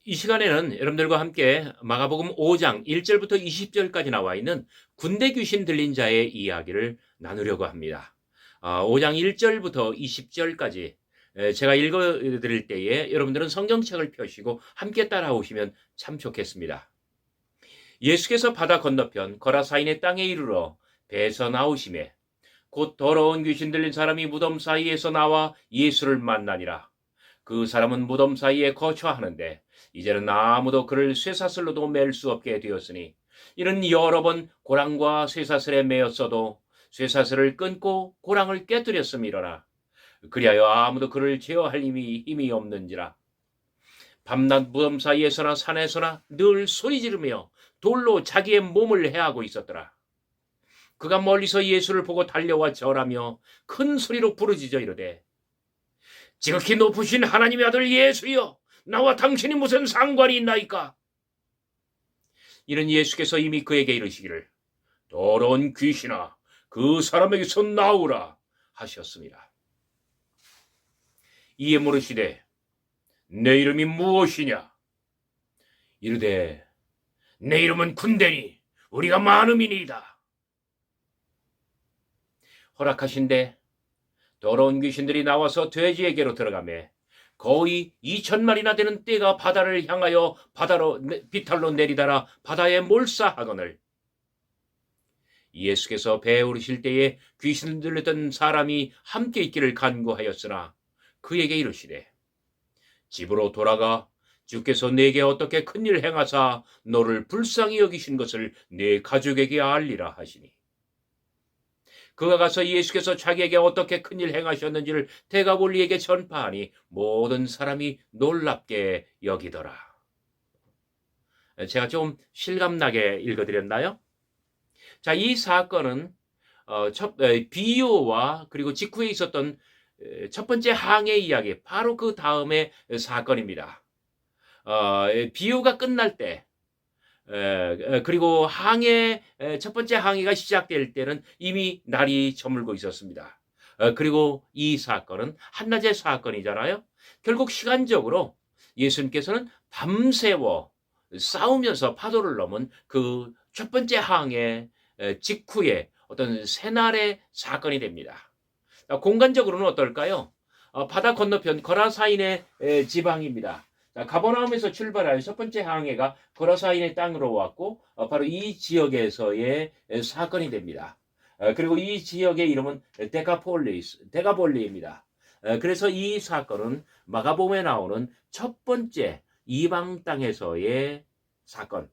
이 시간에는 여러분들과 함께 마가복음 5장 1절부터 20절까지 나와 있는 군대 귀신 들린 자의 이야기를 나누려고 합니다. 5장 1절부터 20절까지 제가 읽어드릴 때에 여러분들은 성경책을 펴시고 함께 따라오시면 참 좋겠습니다. 예수께서 바다 건너편 거라사인의 땅에 이르러 배에서 나오심에 곧 더러운 귀신 들린 사람이 무덤 사이에서 나와 예수를 만나니라. 그 사람은 무덤 사이에 거처하는데 이제는 아무도 그를 쇠사슬로도 맬 수 없게 되었으니 이는 여러 번 고랑과 쇠사슬에 매였어도 쇠사슬을 끊고 고랑을 깨뜨렸음이로라. 그리하여 아무도 그를 제어할 힘이 없는지라. 밤낮 무덤 사이에서나 산에서나 늘 소리 지르며 돌로 자기의 몸을 해하고 있었더라. 그가 멀리서 예수를 보고 달려와 절하며 큰 소리로 부르짖어 이르되 지극히 높으신 하나님의 아들 예수여, 나와 당신이 무슨 상관이 있나이까? 이는 예수께서 이미 그에게 이르시기를 더러운 귀신아, 그 사람에게서 나오라 하셨습니다. 이에 물으시되 내 이름이 무엇이냐? 이르되 내 이름은 군대니 우리가 많음이니이다. 허락하신대 더러운 귀신들이 나와서 돼지에게로 들어가매 거의 2,000마리나 되는 떼가 바다를 향하여 비탈로 내리다라 바다에 몰사하거늘 예수께서 배에 오르실 때에 귀신 들렸던 사람이 함께 있기를 간구하였으나 그에게 이르시되 집으로 돌아가 주께서 내게 어떻게 큰일 행하사 너를 불쌍히 여기신 것을 내 가족에게 알리라 하시니 그가 가서 예수께서 자기에게 어떻게 큰일 행하셨는지를 데가볼리에게 전파하니 모든 사람이 놀랍게 여기더라. 제가 좀 실감나게 읽어드렸나요? 자, 이 사건은 비유와 그리고 직후에 있었던 첫 번째 항해 이야기, 바로 그 다음의 사건입니다. 비유가 끝날 때 그리고 첫 번째 항해가 시작될 때는 이미 날이 저물고 있었습니다. 그리고 이 사건은 한낮의 사건이잖아요. 결국 시간적으로 예수님께서는 밤새워 싸우면서 파도를 넘은 그 첫 번째 항해 직후에 어떤 새날의 사건이 됩니다. 공간적으로는 어떨까요? 바다 건너편 거라사인의 지방입니다. 가버나움에서 출발하여 첫 번째 항해가 거라사인의 땅으로 왔고 바로 이 지역에서의 사건이 됩니다. 그리고 이 지역의 이름은 데가볼리입니다. 그래서 이 사건은 마가복음에 나오는 첫 번째 이방 땅에서의 사건.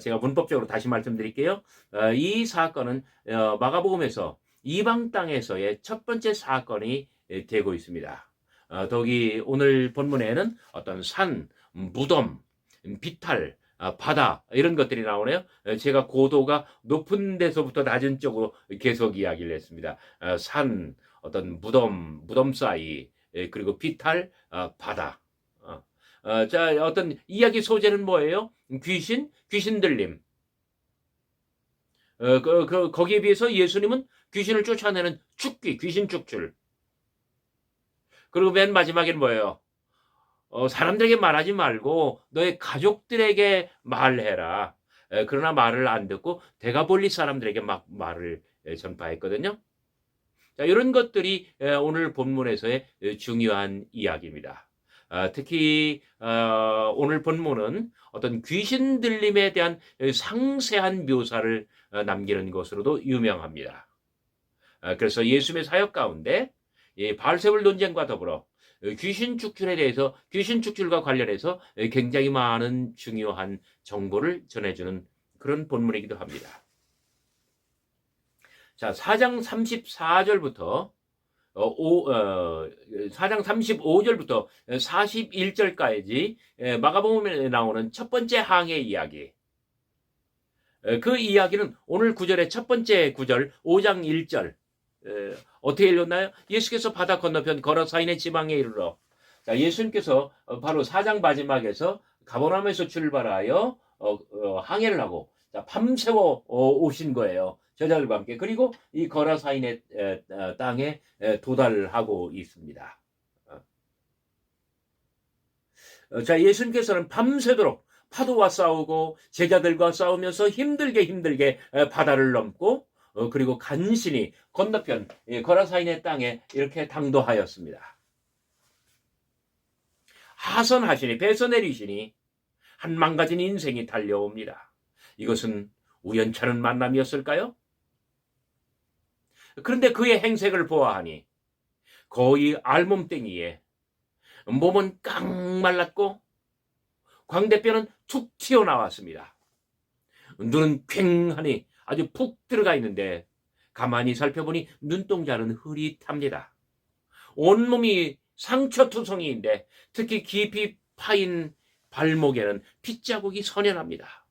제가 문법적으로 다시 말씀드릴게요. 이 사건은 마가복음에서 이방 땅에서의 첫 번째 사건이 되고 있습니다. 더욱이 오늘 본문에는 어떤 산, 무덤, 비탈, 바다 이런 것들이 나오네요. 제가 고도가 높은 데서부터 낮은 쪽으로 계속 이야기를 했습니다. 산, 어떤 무덤 사이, 그리고 비탈, 바다. 자, 어떤 이야기 소재는 뭐예요? 귀신 들림. 거기에 비해서 예수님은 귀신을 쫓아내는 귀신 축출. 그리고 맨 마지막에는 뭐예요? 사람들에게 말하지 말고 너의 가족들에게 말해라. 그러나 말을 안 듣고 데가볼리 사람들에게 막 말을 전파했거든요. 자, 이런 것들이 오늘 본문에서의 중요한 이야기입니다. 특히 오늘 본문은 어떤 귀신 들림에 대한 상세한 묘사를 남기는 것으로도 유명합니다. 그래서 예수님의 사역 가운데 바알세불 논쟁과 더불어 귀신 축출과 관련해서 굉장히 많은 중요한 정보를 전해주는 그런 본문이기도 합니다. 자, 4장 34절부터 4장 35절부터 41절까지 마가복음에 나오는 첫 번째 항해 이야기. 그 이야기는 오늘 구절의 첫 번째 구절 5장 1절 어떻게 읽었나요? 예수께서 바다 건너편 거라사인의 지방에 이르러 자, 예수님께서 바로 4장 마지막에서 가버나움에서 출발하여 항해를 하고 자, 밤새워 오신 거예요. 제자들과 함께. 그리고 이 거라사인의 땅에 도달하고 있습니다. 자, 예수님께서는 밤새도록 파도와 싸우고 제자들과 싸우면서 힘들게 바다를 넘고 그리고 간신히 건너편 거라사인의 땅에 이렇게 당도하였습니다. 하선하시니 배서 내리시니 한 망가진 인생이 달려옵니다. 이것은 우연찮은 만남이었을까요? 그런데 그의 행색을 보아하니 거의 알몸땡이에 몸은 깡 말랐고 광대뼈는 툭 튀어나왔습니다. 눈은 괭하니 아주 푹 들어가 있는데 가만히 살펴보니 눈동자는 흐릿합니다. 온몸이 상처투성이인데 특히 깊이 파인 발목에는 핏자국이 선연합니다.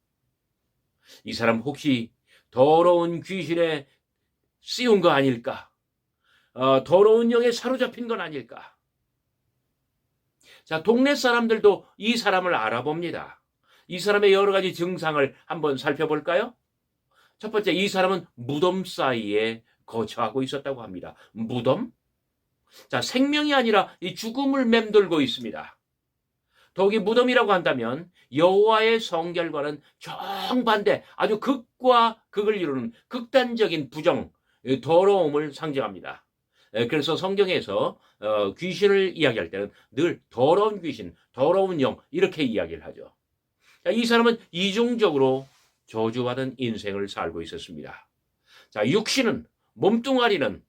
이 사람 혹시 더러운 귀신에 씌운 거 아닐까? 더러운 영에 사로잡힌 건 아닐까? 자, 동네 사람들도 이 사람을 알아봅니다. 이 사람의 여러 가지 증상을 한번 살펴볼까요? 첫 번째, 이 사람은 무덤 사이에 거처하고 있었다고 합니다. 무덤? 자, 생명이 아니라 이 죽음을 맴돌고 있습니다. 더욱이 무덤이라고 한다면 여호와의 성결과는 정반대, 아주 극과 극을 이루는 극단적인 부정, 더러움을 상징합니다. 그래서 성경에서 귀신을 이야기할 때는 늘 더러운 귀신, 더러운 영 이렇게 이야기를 하죠. 자, 이 사람은 이중적으로 저주받은 인생을 살고 있었습니다. 자, 육신은, 몸뚱아리는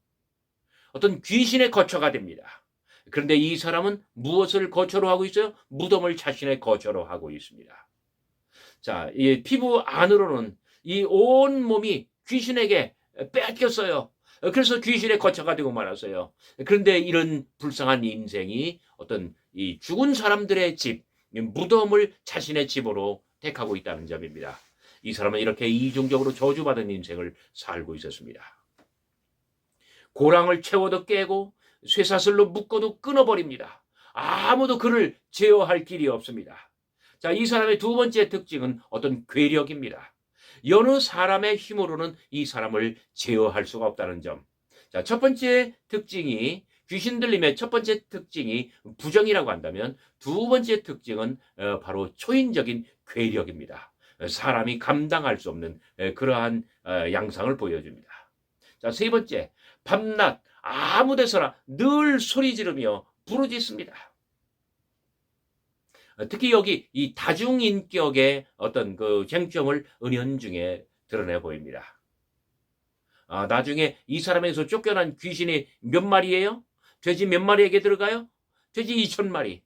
어떤 귀신의 거처가 됩니다. 그런데 이 사람은 무엇을 거처로 하고 있어요? 무덤을 자신의 거처로 하고 있습니다. 자, 이 피부 안으로는 이 온 몸이 귀신에게 뺏겼어요. 그래서 귀신의 거처가 되고 말았어요. 그런데 이런 불쌍한 인생이 어떤 이 죽은 사람들의 집, 무덤을 자신의 집으로 택하고 있다는 점입니다. 이 사람은 이렇게 이중적으로 저주받은 인생을 살고 있었습니다. 고랑을 채워도 깨고 쇠사슬로 묶어도 끊어버립니다. 아무도 그를 제어할 길이 없습니다. 자, 이 사람의 두 번째 특징은 어떤 괴력입니다. 여느 사람의 힘으로는 이 사람을 제어할 수가 없다는 점. 자, 첫 번째 특징이 귀신 들림의 첫 번째 특징이 부정이라고 한다면 두 번째 특징은 바로 초인적인 괴력입니다. 사람이 감당할 수 없는 그러한 양상을 보여줍니다. 자, 세 번째, 밤낮 아무 데서나 늘 소리 지르며 부르짖습니다. 특히 여기 이 다중인격의 어떤 그 쟁점을 은연중에 드러내 보입니다. 나중에 이 사람에서 쫓겨난 귀신이 몇 마리예요? 돼지 몇 마리에게 들어가요? 돼지 2,000마리.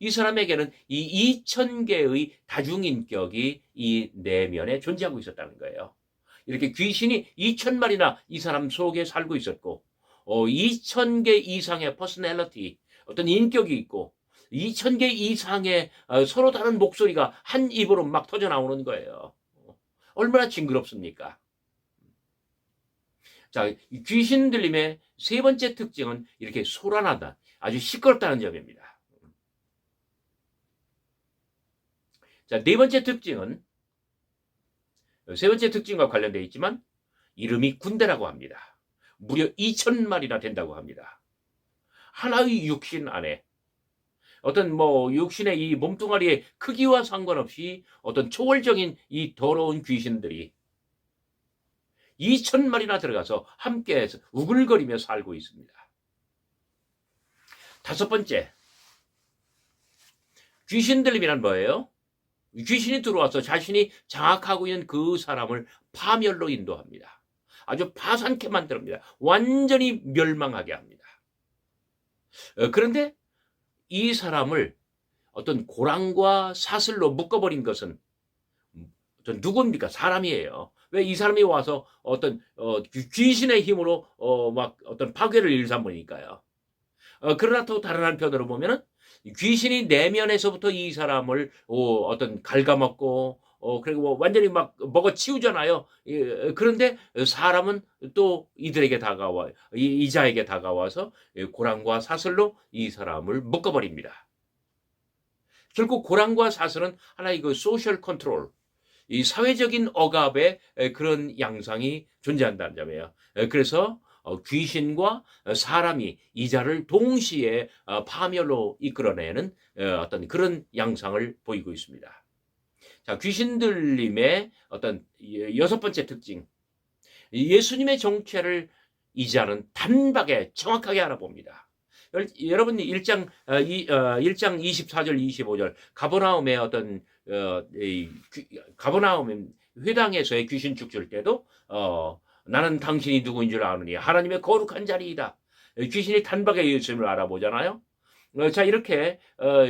이 사람에게는 이 2,000개의 다중인격이 이 내면에 존재하고 있었다는 거예요. 이렇게 귀신이 2,000마리나 이 사람 속에 살고 있었고 2,000개 이상의 퍼스널리티, 어떤 인격이 있고 2,000개 이상의 서로 다른 목소리가 한 입으로 막 터져 나오는 거예요. 얼마나 징그럽습니까? 자, 귀신 들림의 세 번째 특징은 이렇게 소란하다, 아주 시끄럽다는 점입니다. 자, 네 번째 특징은 세 번째 특징과 관련되어 있지만 이름이 군대라고 합니다. 무려 2,000마리나 된다고 합니다. 하나의 육신 안에 어떤 육신의 이 몸뚱아리의 크기와 상관없이 어떤 초월적인 이 더러운 귀신들이 2,000마리나 들어가서 함께 우글거리며 살고 있습니다. 다섯 번째, 귀신 들림이란 뭐예요? 귀신이 들어와서 자신이 장악하고 있는 그 사람을 파멸로 인도합니다. 아주 파산케 만듭니다. 완전히 멸망하게 합니다. 그런데 이 사람을 어떤 고랑과 사슬로 묶어버린 것은 누굽니까? 사람이에요. 왜 이 사람이 와서 어떤 귀신의 힘으로 막 어떤 파괴를 일삼으니까요. 그러나 또 다른 한편으로 보면은 귀신이 내면에서부터 이 사람을 어떤 갉아먹고 그리고 완전히 막 먹어치우잖아요. 그런데 사람은 또 이들에게 다가와 이자에게 다가와서 고랑과 사슬로 이 사람을 묶어버립니다. 결국 고랑과 사슬은 하나의 그 소셜 컨트롤, 이 사회적인 억압의 그런 양상이 존재한다는 점이에요. 그래서 귀신과 사람이 이자를 동시에 파멸로 이끌어내는 어떤 그런 양상을 보이고 있습니다. 자, 귀신 들림의 어떤 여섯 번째 특징. 예수님의 정체를 이자는 단박에 정확하게 알아봅니다. 여러분 1장 24절 25절 가버나움의 어떤 가버나움 회당에서의 귀신 축출 때도 나는 당신이 누구인 줄 아느니 하나님의 거룩한 자리이다. 귀신이 단박에 예수님을 알아보잖아요. 자, 이렇게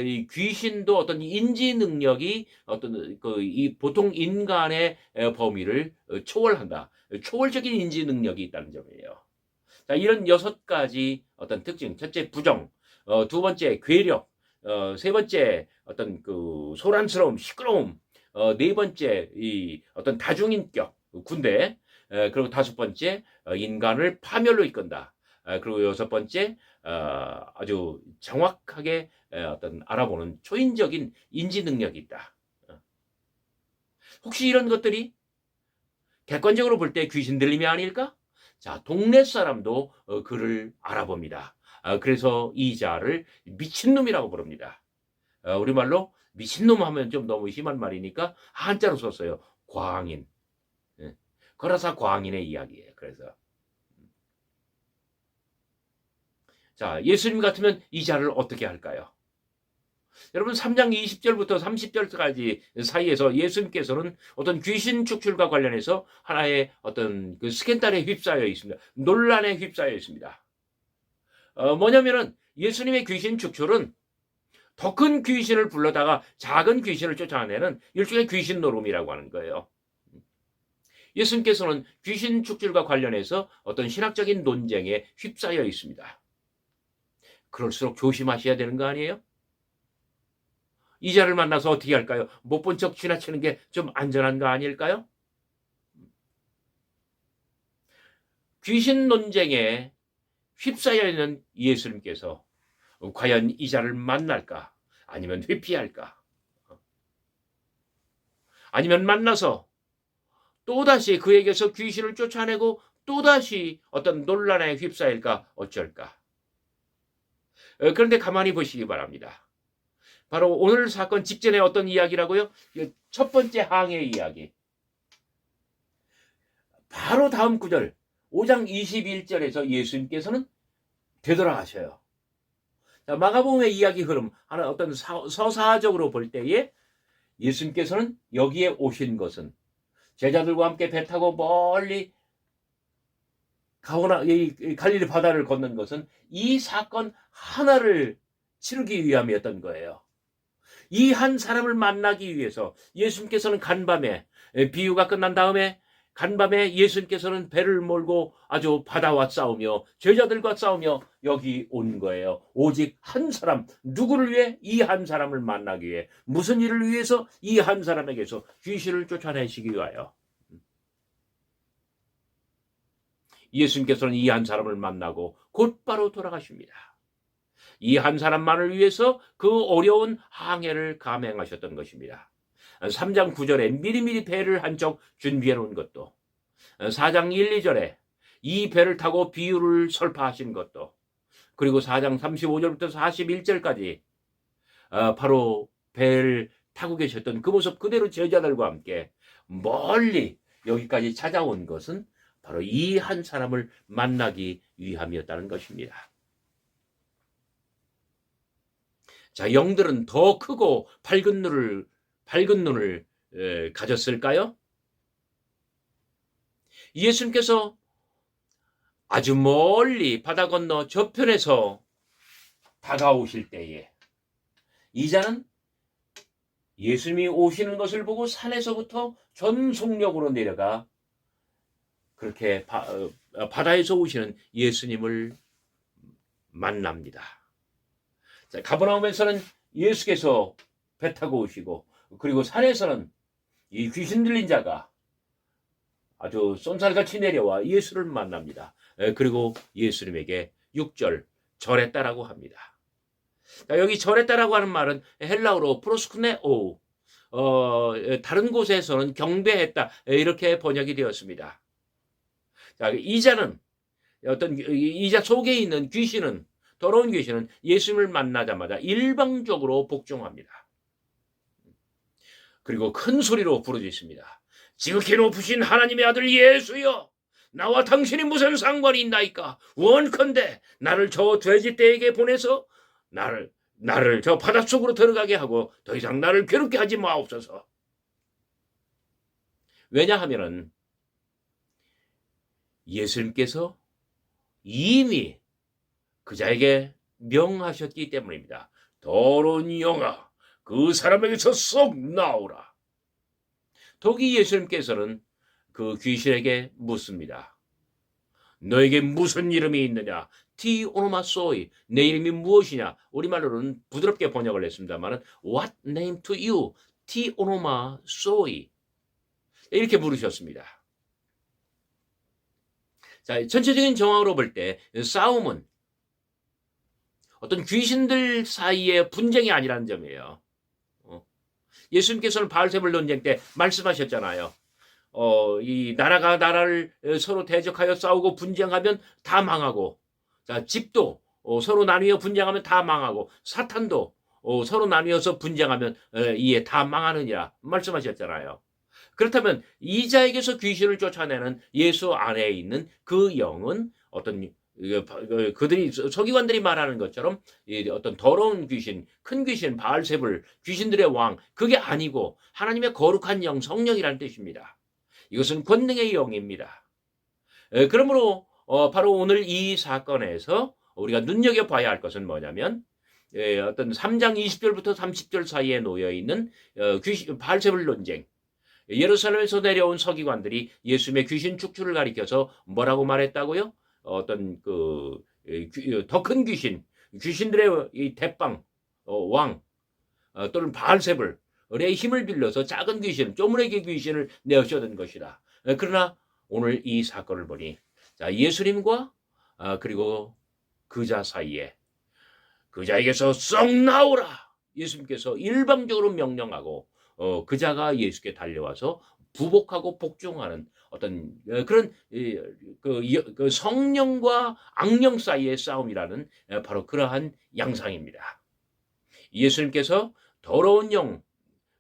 이 귀신도 어떤 인지 능력이 어떤 이 보통 인간의 범위를 초월한다. 초월적인 인지 능력이 있다는 점이에요. 자, 이런 여섯 가지 어떤 특징. 첫째, 부정. 두 번째, 괴력. 세 번째, 어떤 소란스러움, 시끄러움. 네 번째, 이 어떤 다중인격, 군대. 그리고 다섯 번째, 인간을 파멸로 이끈다. 그리고 여섯 번째, 아주 정확하게 어떤 알아보는 초인적인 인지 능력이 있다. 혹시 이런 것들이 객관적으로 볼 때 귀신 들림이 아닐까? 자, 동네 사람도 그를 알아봅니다. 그래서 이 자를 미친놈이라고 부릅니다. 우리말로 미친놈 하면 좀 너무 심한 말이니까 한자로 썼어요. 광인. 거라사 광인의 이야기예요. 그래서 자, 예수님 같으면 이 자를 어떻게 할까요? 여러분 3장 20절부터 30절까지 사이에서 예수님께서는 어떤 귀신 축출과 관련해서 하나의 어떤 스캔들에 휩싸여 있습니다. 논란에 휩싸여 있습니다. 뭐냐면은 예수님의 귀신 축출은 더 큰 귀신을 불러다가 작은 귀신을 쫓아내는 일종의 귀신 노름이라고 하는 거예요. 예수님께서는 귀신 축출과 관련해서 어떤 신학적인 논쟁에 휩싸여 있습니다. 그럴수록 조심하셔야 되는 거 아니에요? 이 자를 만나서 어떻게 할까요? 못 본 척 지나치는 게 좀 안전한 거 아닐까요? 귀신 논쟁에 휩싸여 있는 예수님께서 과연 이 자를 만날까? 아니면 회피할까? 아니면 만나서 또다시 그에게서 귀신을 쫓아내고 또다시 어떤 논란에 휩싸일까? 어쩔까? 그런데 가만히 보시기 바랍니다. 바로 오늘 사건 직전에 어떤 이야기라고요? 첫 번째 항해 이야기. 바로 다음 구절 5장 21절에서 예수님께서는 되돌아가셔요. 자, 마가복음의 이야기 흐름, 하나 어떤 서사적으로 볼 때에 예수님께서는 여기에 오신 것은 제자들과 함께 배 타고 멀리 갈릴리 바다를 건넌 것은 이 사건 하나를 치르기 위함이었던 거예요. 이 한 사람을 만나기 위해서 예수님께서는 간밤에 비유가 끝난 다음에 간밤에 예수님께서는 배를 몰고 아주 바다와 싸우며 제자들과 싸우며 여기 온 거예요. 오직 한 사람, 누구를 위해? 이 한 사람을 만나기 위해. 무슨 일을 위해서? 이 한 사람에게서 귀신을 쫓아내시기 위하여. 예수님께서는 이 한 사람을 만나고 곧바로 돌아가십니다. 이 한 사람만을 위해서 그 어려운 항해를 감행하셨던 것입니다. 3장 9절에 미리미리 배를 한쪽 준비해 놓은 것도, 4장 1, 2절에 이 배를 타고 비유를 설파하신 것도, 그리고 4장 35절부터 41절까지 바로 배를 타고 계셨던 그 모습 그대로 제자들과 함께 멀리 여기까지 찾아온 것은 바로 이 한 사람을 만나기 위함이었다는 것입니다. 자, 영들은 더 크고 밝은 눈을 가졌을까요? 예수님께서 아주 멀리 바다 건너 저편에서 다가오실 때에 이자는 예수님이 오시는 것을 보고 산에서부터 전속력으로 내려가 그렇게 바다에서 오시는 예수님을 만납니다. 자, 가버나움에서는 예수께서 배 타고 오시고, 그리고 산에서는 이 귀신 들린 자가 아주 쏜살같이 내려와 예수를 만납니다. 그리고 예수님에게 6절 절했다라고 합니다. 자, 여기 절했다라고 하는 말은 헬라어로 프로스쿠네오, 다른 곳에서는 경배했다 이렇게 번역이 되었습니다. 자, 이 자는 어떤 이자 속에 있는 귀신은 더러운 귀신은 예수님을 만나자마자 일방적으로 복종합니다. 그리고 큰 소리로 부르짖습니다. 지극히 높으신 하나님의 아들 예수여, 나와 당신이 무슨 상관이 있나이까? 원컨대 나를 저 돼지떼에게 보내서 나를 저 바닷속으로 들어가게 하고 더 이상 나를 괴롭게 하지 마옵소서. 왜냐하면은 예수님께서 이미 그자에게 명하셨기 때문입니다. 더러운 영아, 그 사람에게서 쏙 나오라. 더욱이 예수님께서는 그 귀신에게 묻습니다. 너에게 무슨 이름이 있느냐? 티 오노마소이, 내 이름이 무엇이냐? 우리말로는 부드럽게 번역을 했습니다만 What name to you? 티 오노마소이, 이렇게 물으셨습니다. 자, 전체적인 정황으로 볼 때 싸움은 어떤 귀신들 사이의 분쟁이 아니라는 점이에요. 예수님께서는 바알세불 논쟁 때 말씀하셨잖아요. 이 나라가 나라를 서로 대적하여 싸우고 분쟁하면 다 망하고, 자, 집도 서로 나뉘어 분쟁하면 다 망하고, 사탄도 서로 나뉘어서 분쟁하면 이에 다 망하느니라 말씀하셨잖아요. 그렇다면 이자에게서 귀신을 쫓아내는 예수 안에 있는 그 영은 어떤 그들이 서기관들이 말하는 것처럼 어떤 더러운 귀신, 큰 귀신, 바알세불, 귀신들의 왕, 그게 아니고 하나님의 거룩한 영, 성령이라는 뜻입니다. 이것은 권능의 영입니다. 그러므로 바로 오늘 이 사건에서 우리가 눈여겨봐야 할 것은 뭐냐면 어떤 3장 20절부터 30절 사이에 놓여있는 바알세불 논쟁, 예루살렘에서 내려온 서기관들이 예수님의 귀신 축출을 가리켜서 뭐라고 말했다고요? 어떤 더 큰 귀신들의 이 대빵 왕 또는 바알세불의 힘을 빌려서 작은 귀신, 쪼무레기 귀신을 내어쫓은 것이다. 그러나 오늘 이 사건을 보니, 자, 예수님과 그리고 그자 사이에 그자에게서 썩 나오라, 예수님께서 일방적으로 명령하고 그자가 예수께 달려와서 부복하고 복종하는 어떤 그런 그 성령과 악령 사이의 싸움이라는 바로 그러한 양상입니다. 예수님께서 더러운 영,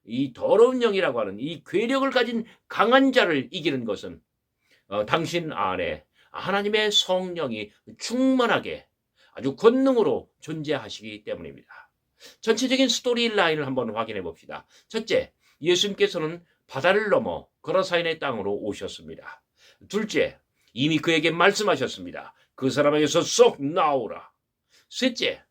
이 더러운 영이라고 하는 이 괴력을 가진 강한 자를 이기는 것은 당신 안에 하나님의 성령이 충만하게 아주 권능으로 존재하시기 때문입니다. 전체적인 스토리 라인을 한번 확인해 봅시다. 첫째, 예수님께서는 바다를 넘어 거라사인의 땅으로 오셨습니다. 둘째, 이미 그에게 말씀하셨습니다. 그 사람에게서 쏙 나오라. 셋째,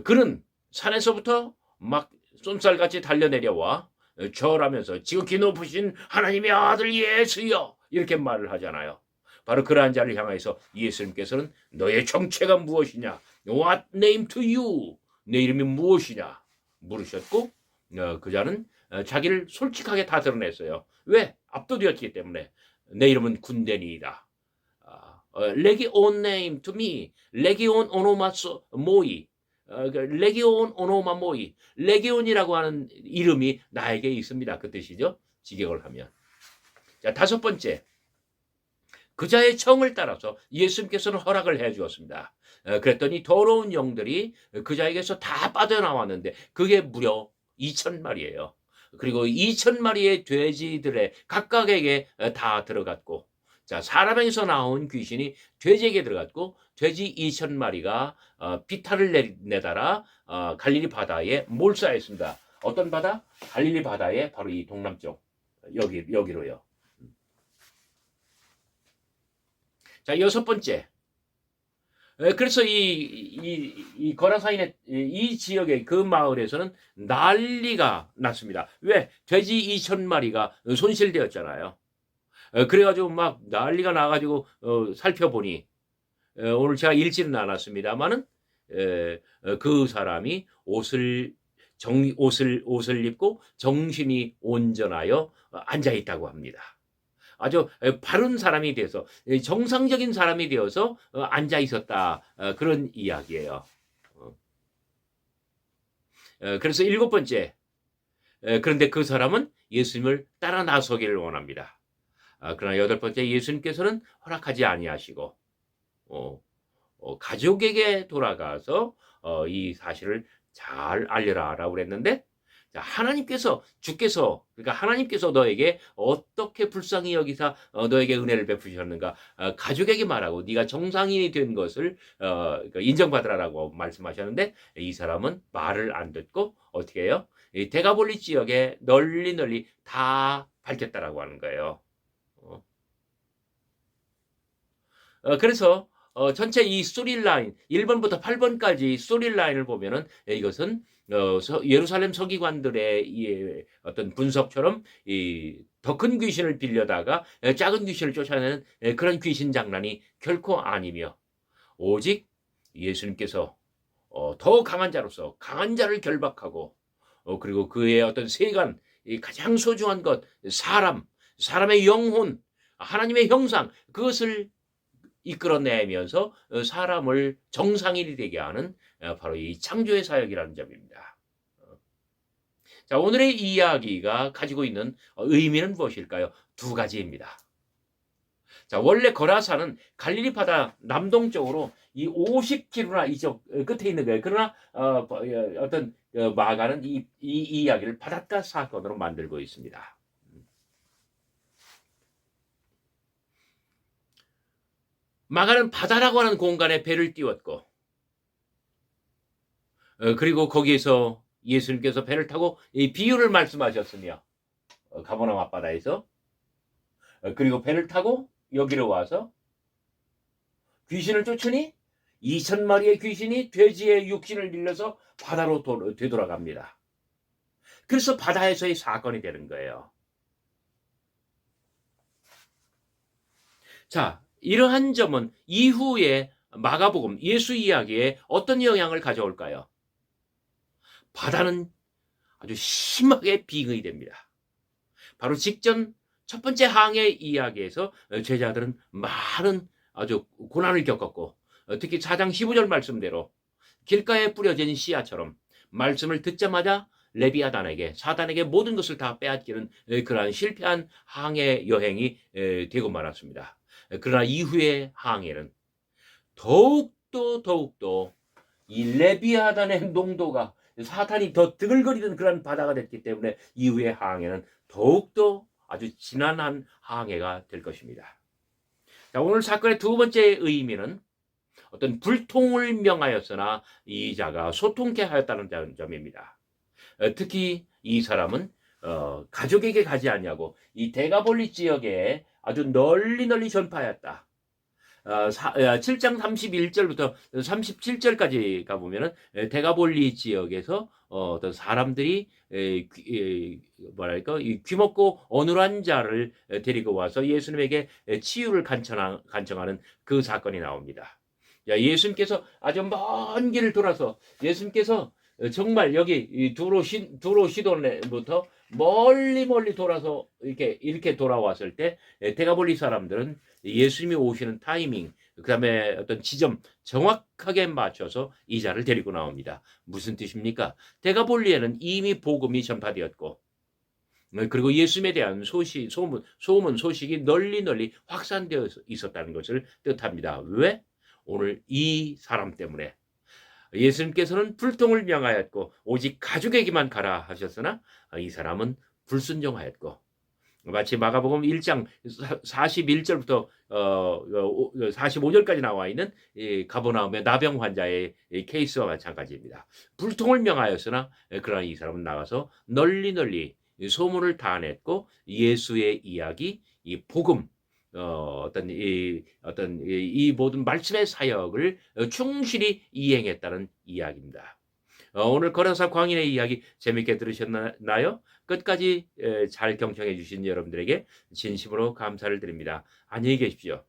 그는 산에서부터 막 쏜살같이 달려내려와 절하면서 지극히 높으신 하나님의 아들 예수여, 이렇게 말을 하잖아요. 바로 그러한 자를 향해서 예수님께서는 너의 정체가 무엇이냐? What name to you? 내 이름이 무엇이냐? 물으셨고 그 자는 자기를 솔직하게 다 드러냈어요. 왜? 압도되었기 때문에. 내 이름은 군대니이다. 레기온 name to me. 레기온 오노마소 모이. 레기온 오노마 모이. 레기온이라고 하는 이름이 나에게 있습니다. 그 뜻이죠. 직역을 하면. 자, 다섯 번째. 그자의 청을 따라서 예수님께서는 허락을 해 주었습니다. 그랬더니 더러운 영들이 그자에게서 다 빠져나왔는데 그게 무려 2,000마리예요. 그리고 2,000마리의 돼지들의 각각에게 다 들어갔고, 자, 사람에게서 나온 귀신이 돼지에게 들어갔고, 돼지 2,000마리가 비탈을 내달아 갈릴리 바다에 몰사했습니다. 어떤 바다? 갈릴리 바다의 바로 이 동남쪽, 여기로요. 자, 여섯 번째. 그래서 이 거라사인의 이 지역의 그 마을에서는 난리가 났습니다. 왜? 돼지 2,000마리가 손실되었잖아요. 그래가지고 막 난리가 나가지고 살펴보니 오늘 제가 읽지는 않았습니다만은 그 사람이 옷을 입고 정신이 온전하여 앉아 있다고 합니다. 아주 바른 사람이 되어서, 정상적인 사람이 되어서 앉아 있었다, 그런 이야기예요. 그래서 일곱 번째, 그런데 그 사람은 예수님을 따라 나서기를 원합니다. 그러나 여덟 번째, 예수님께서는 허락하지 아니하시고 어, 가족에게 돌아가서 이 사실을 잘 알려라라고 그랬는데, 자, 주께서, 그러니까 하나님께서 너에게 어떻게 불쌍히 여기사 너에게 은혜를 베푸셨는가? 가족에게 말하고 네가 정상인이 된 것을 그러니까 인정받으라라고 말씀하셨는데, 이 사람은 말을 안 듣고 어떻게 해요? 이 데가볼리 지역에 널리 널리 다 밝혔다라고 하는 거예요. 어. 그래서 전체 이 스토리라인 1번부터 8번까지 스토리라인을 보면은 이것은 예루살렘 서기관들의 이 어떤 분석처럼 이 더 큰 귀신을 빌려다가 작은 귀신을 쫓아내는 그런 귀신 장난이 결코 아니며, 오직 예수님께서 더 강한 자로서 강한 자를 결박하고, 그리고 그의 어떤 세간, 이 가장 소중한 것, 사람의 영혼, 하나님의 형상, 그것을 이끌어내면서 사람을 정상인이 되게 하는 바로 이 창조의 사역이라는 점입니다. 자, 오늘의 이야기가 가지고 있는 의미는 무엇일까요? 두 가지입니다. 자, 원래 거라사는 갈릴리 바다 남동쪽으로 이 50km나 이쪽 끝에 있는 거예요. 그러나 어떤 마가는 이 이야기를 바닷가 사건으로 만들고 있습니다. 마가는 바다라고 하는 공간에 배를 띄웠고, 그리고 거기에서 예수님께서 배를 타고 이 비유를 말씀하셨으며, 가버나움 앞바다에서, 그리고 배를 타고 여기로 와서 귀신을 쫓으니 2,000마리의 귀신이 돼지의 육신을 빌려서 바다로 되돌아갑니다. 그래서 바다에서의 사건이 되는 거예요. 자, 이러한 점은 이후에 마가복음 예수 이야기에 어떤 영향을 가져올까요? 바다는 아주 심하게 빙의 됩니다. 바로 직전 첫 번째 항해 이야기에서 제자들은 많은 아주 고난을 겪었고, 특히 4장 15절 말씀대로 길가에 뿌려진 씨앗처럼 말씀을 듣자마자 레비아단에게, 사단에게 모든 것을 다 빼앗기는 그러한 실패한 항해 여행이 되고 말았습니다. 그러나 이후의 항해는 더욱더 이 레비아단의 농도가, 사탄이 더 드글거리던 그런 바다가 됐기 때문에 이후의 항해는 더욱더 아주 지난한 항해가 될 것입니다. 자, 오늘 사건의 두 번째 의미는 어떤 불통을 명하였으나 이 자가 소통케 하였다는 점입니다. 특히 이 사람은 가족에게 가지 않냐고 이 데가볼리 지역에 아주 널리 전파하였다. 7장 31절부터 37절까지 가보면은 데가볼리 지역에서 어떤 사람들이 뭐랄까 귀먹고 어눌한 자를 데리고 와서 예수님에게 치유를 간청하는 그 사건이 나옵니다. 예수님께서 아주 먼 길을 돌아서, 예수님께서 정말 여기 두로 시돈부터 멀리 돌아서 이렇게 돌아왔을 때 데가볼리 사람들은 예수님이 오시는 타이밍, 그다음에 어떤 지점 정확하게 맞춰서 이 자를 데리고 나옵니다. 무슨 뜻입니까? 데가볼리에는 이미 복음이 전파되었고, 그리고 예수님에 대한 소식이 널리 확산되어 있었다는 것을 뜻합니다. 왜? 오늘 이 사람 때문에. 예수님께서는 불통을 명하였고 오직 가족에게만 가라 하셨으나 이 사람은 불순종하였고, 마치 마가복음 1장 41절부터 45절까지 나와 있는 이 가버나움의 나병 환자의 케이스와 마찬가지입니다. 불통을 명하였으나 그러나 이 사람은 나가서 널리 소문을 다 냈고 예수의 이야기, 이 복음, 어떤 이 모든 말씀의 사역을 충실히 이행했다는 이야기입니다. 오늘 거라사 광인의 이야기 재밌게 들으셨나요? 끝까지 잘 경청해 주신 여러분들에게 진심으로 감사를 드립니다. 안녕히 계십시오.